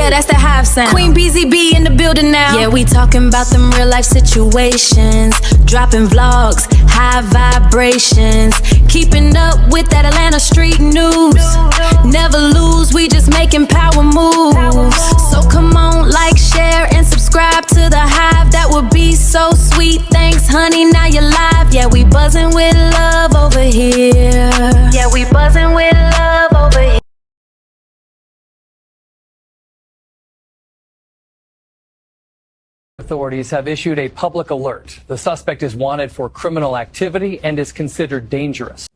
Yeah, that's the half sound. Queen BZB in the building now. Yeah, we talking about them real life situations. Dropping vlogs, high vibrations. Keeping up with that Atlanta street news. Never lose, we just making power moves. So come on, like, share, and subscribe to the Hive. That would be so sweet. Thanks, honey, now you're live. Yeah, we buzzing with love over here. Yeah, we buzzing with love over here. Authorities have issued a public alert. The suspect is wanted for criminal activity and is considered dangerous.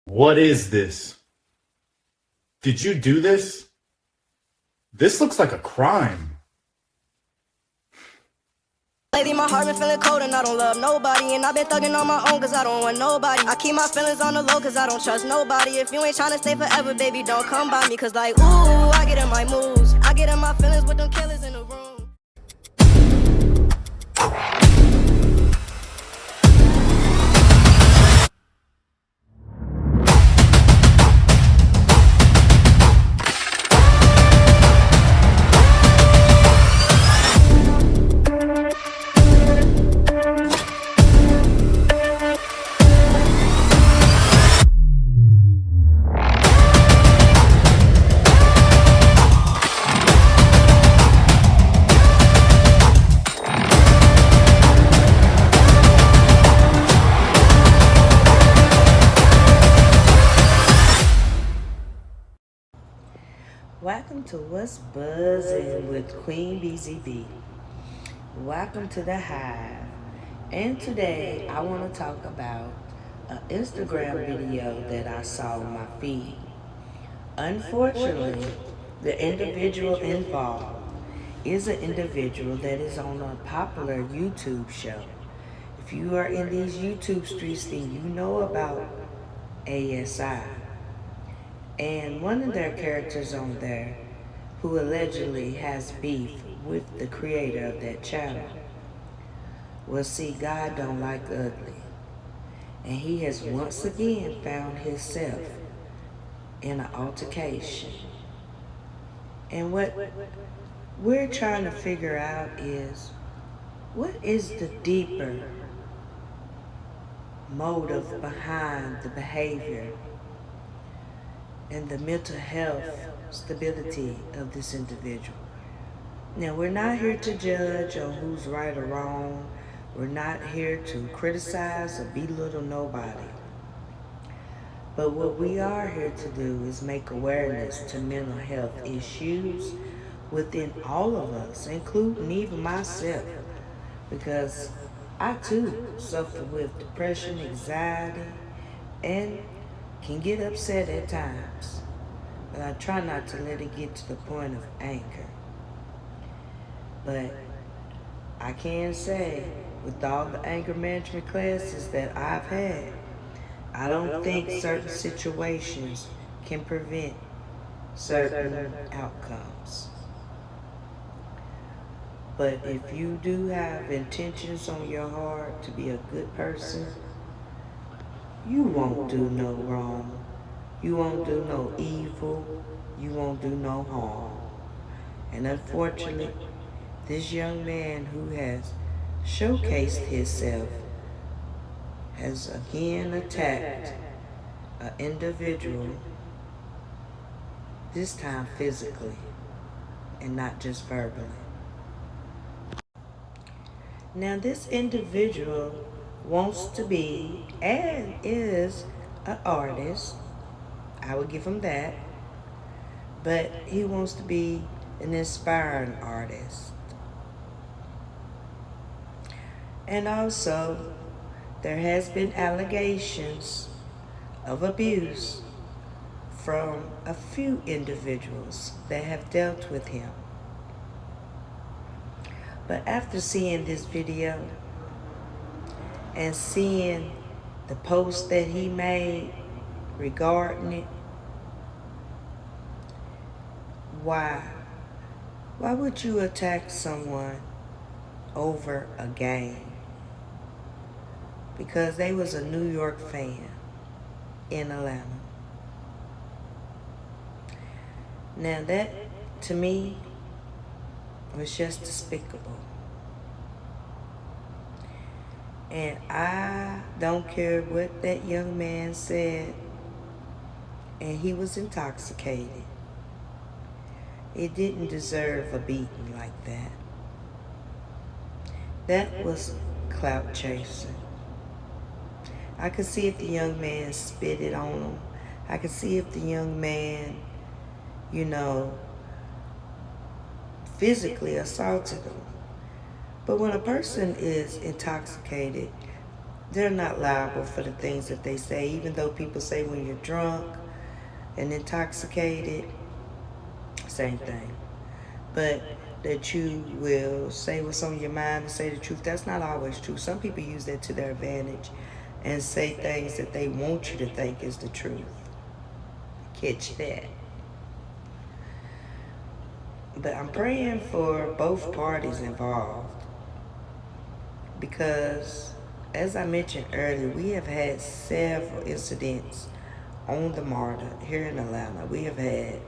What is this? Did you do this? This looks like a crime. Lately my heart been feeling cold and I don't love nobody. And I've been thugging on my own cause I don't want nobody. I keep my feelings on the low cause I don't trust nobody. If you ain't tryna stay forever, baby, don't come by me. Cause like, ooh, I get in my moves. I get in my feelings with them killers in the room. Welcome to What's Buzzing with Queen BZB. Welcome to the Hive. And today I want to talk about an Instagram video that I saw on my feed. Unfortunately, the individual involved is an individual that is on a popular YouTube show. If you are in these YouTube streets, then you know about ASI. And one of their characters on there who allegedly has beef with the creator of that channel. Well, see, God don't like ugly. And he has once again found himself in an altercation. And what we're trying to figure out is, what is the deeper motive behind the behavior and the mental health stability of this individual. Now, we're not here to judge on who's right or wrong. We're not here to criticize or belittle nobody. But what we are here to do is make awareness to mental health issues within all of us, including even myself, because I too suffer with depression, anxiety, and can get upset at times, but I try not to let it get to the point of anger. But I can say, with all the anger management classes that I've had, I don't think certain situations can prevent certain outcomes. But if you do have intentions on your heart to be a good person, you won't do no wrong. You won't do no evil. You won't do no harm. And unfortunately, this young man who has showcased himself has again attacked an individual, this time physically and not just verbally. Now, this individual wants to be and is an artist. I would give him that. But he wants to be an inspiring artist. And also, there has been allegations of abuse from a few individuals that have dealt with him. But after seeing this video and seeing the post that he made regarding it, why would you attack someone over a game? Because they was a New York fan in Atlanta. Now that, to me, was just despicable. And I don't care what that young man said, and he was intoxicated. It didn't deserve a beating like that. That was clout chasing. I could see if the young man spit it on him. I could see if the young man, physically assaulted him. But when a person is intoxicated, they're not liable for the things that they say, even though people say when you're drunk and intoxicated, same thing. But that you will say what's on your mind and say the truth, that's not always true. Some people use that to their advantage and say things that they want you to think is the truth. Catch that. But I'm praying for both parties involved, because as I mentioned earlier, we have had several incidents on the MARTA here in Atlanta. We have had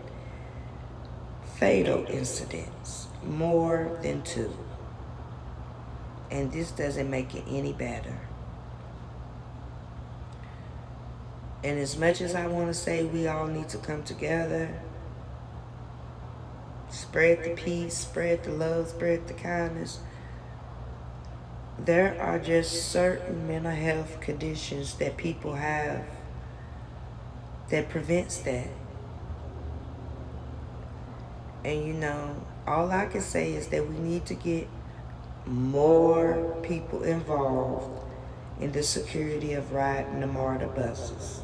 fatal incidents, more than 2. And this doesn't make it any better. And as much as I want to say we all need to come together, spread the peace, spread the love, spread the kindness, there are just certain mental health conditions that people have that prevents that. And all I can say is that we need to get more people involved in the security of riding the MARTA buses.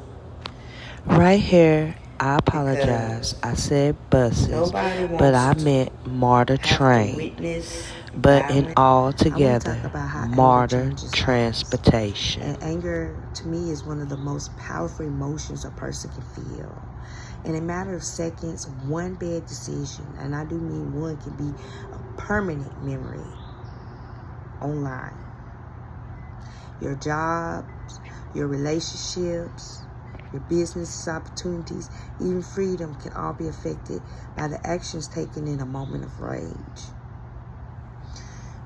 Right here, I apologize. I said buses, but I meant MARTA train. But in all together, MARTA transportation. And anger, to me, is one of the most powerful emotions a person can feel. In a matter of seconds, one bad decision, and I do mean one, can be a permanent memory online. Your jobs, your relationships, your business opportunities, even freedom can all be affected by the actions taken in a moment of rage.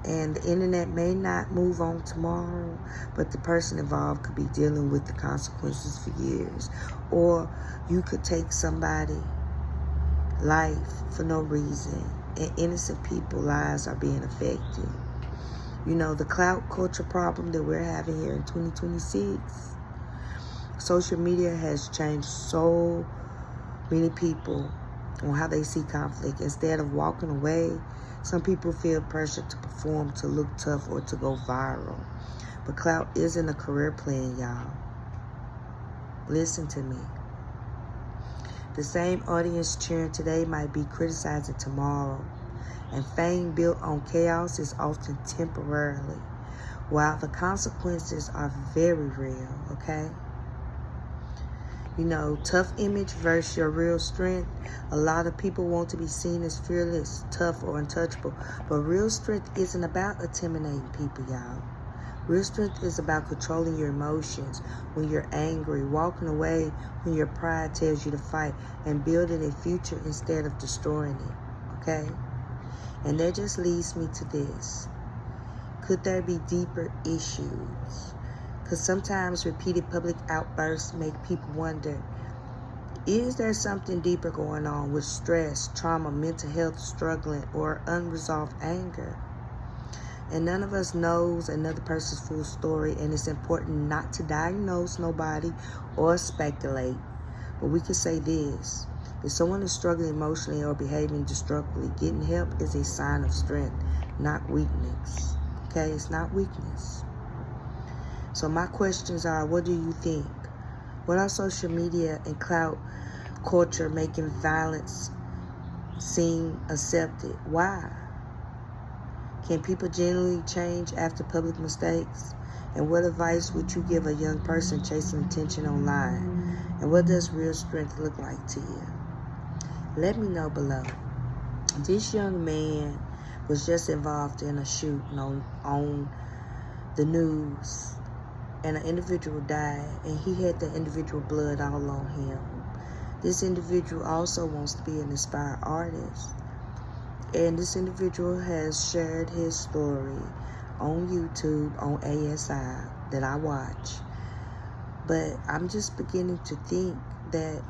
And the internet may not move on tomorrow, but the person involved could be dealing with the consequences for years. Or you could take somebody's life for no reason, and innocent people's lives are being affected. The clout culture problem that we're having here in 2026, social media has changed so many people on how they see conflict. Instead of walking away, some people feel pressure to perform, to look tough, or to go viral. But clout isn't a career plan, y'all. Listen to me. The same audience cheering today might be criticizing tomorrow. And fame built on chaos is often temporarily, while the consequences are very real, okay? Tough image versus your real strength. A lot of people want to be seen as fearless, tough, or untouchable. But real strength isn't about intimidating people, y'all. Real strength is about controlling your emotions when you're angry, walking away when your pride tells you to fight, and building a future instead of destroying it, okay? And that just leads me to this. Could there be deeper issues? Because sometimes repeated public outbursts make people wonder, is there something deeper going on with stress, trauma, mental health struggling, or unresolved anger? And none of us knows another person's full story, and it's important not to diagnose nobody or speculate. But we can say this: if someone is struggling emotionally or behaving destructively, getting help is a sign of strength, not weakness. Okay, it's not weakness. So my questions are, what do you think? What are social media and clout culture making violence seem accepted. Why? Can people genuinely change after public mistakes? And what advice would you give a young person chasing attention online? And what does real strength look like to you? Let me know below. This young man was just involved in a shooting on the news, and an individual died, and he had the individual blood all on him. This individual also wants to be an inspired artist, and this individual has shared his story on YouTube, on ASI, that I watch. But I'm just beginning to think that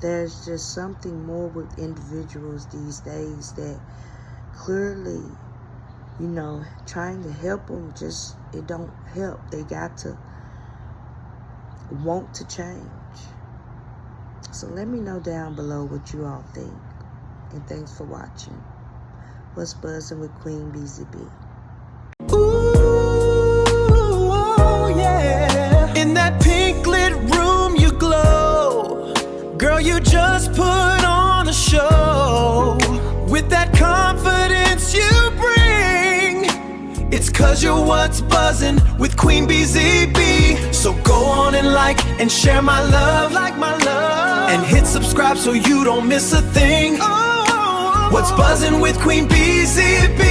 there's just something more with individuals these days that clearly, you know, trying to help them, just, it don't help. They got to want to change. So let me know down below what you all think. And thanks for watching. What's buzzing with Queen BZB? Ooh, yeah. In that pink lit room you glow. Girl, you just put on a show. With that confidence you bring, it's 'cause you're what's buzzing with Queen BZB. So go on and like and share my love, like my love, and hit subscribe so you don't miss a thing. What's buzzing with Queen BZB?